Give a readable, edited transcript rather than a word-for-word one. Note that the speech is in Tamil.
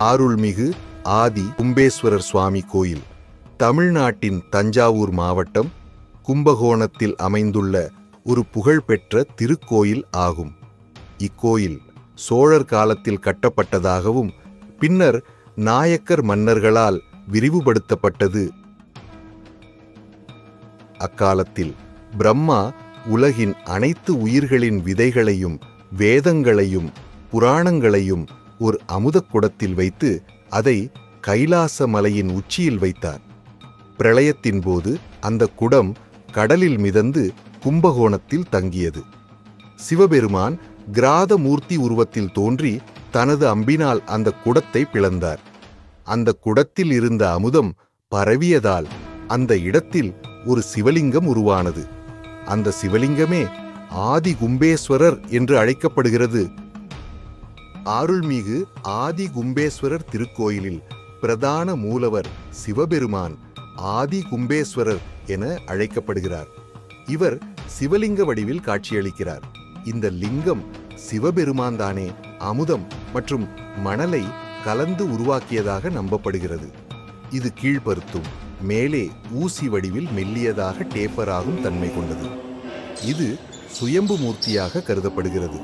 அருள்மிகு ஆதி கும்பேஸ்வரர் சுவாமி கோயில் தமிழ்நாட்டின் தஞ்சாவூர் மாவட்டம் கும்பகோணத்தில் அமைந்துள்ள ஒரு புகழ்பெற்ற திருக்கோயில் ஆகும். இக்கோயில் சோழர் காலத்தில் கட்டப்பட்டதாகவும் பின்னர் நாயக்கர் மன்னர்களால் விரிவுபடுத்தப்பட்டது. அக்காலத்தில் பிரம்மா உலகின் அனைத்து உயிர்களின் விதைகளையும் வேதங்களையும் புராணங்களையும் ஒரு அமுதக் குடத்தில் வைத்து அதை கைலாச மலையின் உச்சியில் வைத்தார். பிரளயத்தின் போது அந்த குடம் கடலில் மிதந்து கும்பகோணத்தில் தங்கியது. சிவபெருமான் கிராத மூர்த்தி உருவத்தில் தோன்றி தனது அம்பினால் அந்த குடத்தை பிளந்தார். அந்த குடத்தில் இருந்த அமுதம் பரவியதால் அந்த இடத்தில் ஒரு சிவலிங்கம் உருவானது. அந்த சிவலிங்கமே ஆதி கும்பேஸ்வரர் என்று அழைக்கப்படுகிறது. அருள்மிகு ஆதி கும்பேஸ்வரர் திருக்கோயிலில் பிரதான மூலவர் சிவபெருமான் ஆதி கும்பேஸ்வரர் என அழைக்கப்படுகிறார். இவர் சிவலிங்க வடிவில் காட்சியளிக்கிறார். இந்த லிங்கம் சிவபெருமான் தானே அமுதம் மற்றும் மணலை கலந்து உருவாக்கியதாக நம்பப்படுகிறது. இது கீழ்பருத்தும், மேலே ஊசி வடிவில் மெல்லியதாக டேப்பராகும் தன்மை கொண்டது. இது சுயம்பு மூர்த்தியாக கருதப்படுகிறது.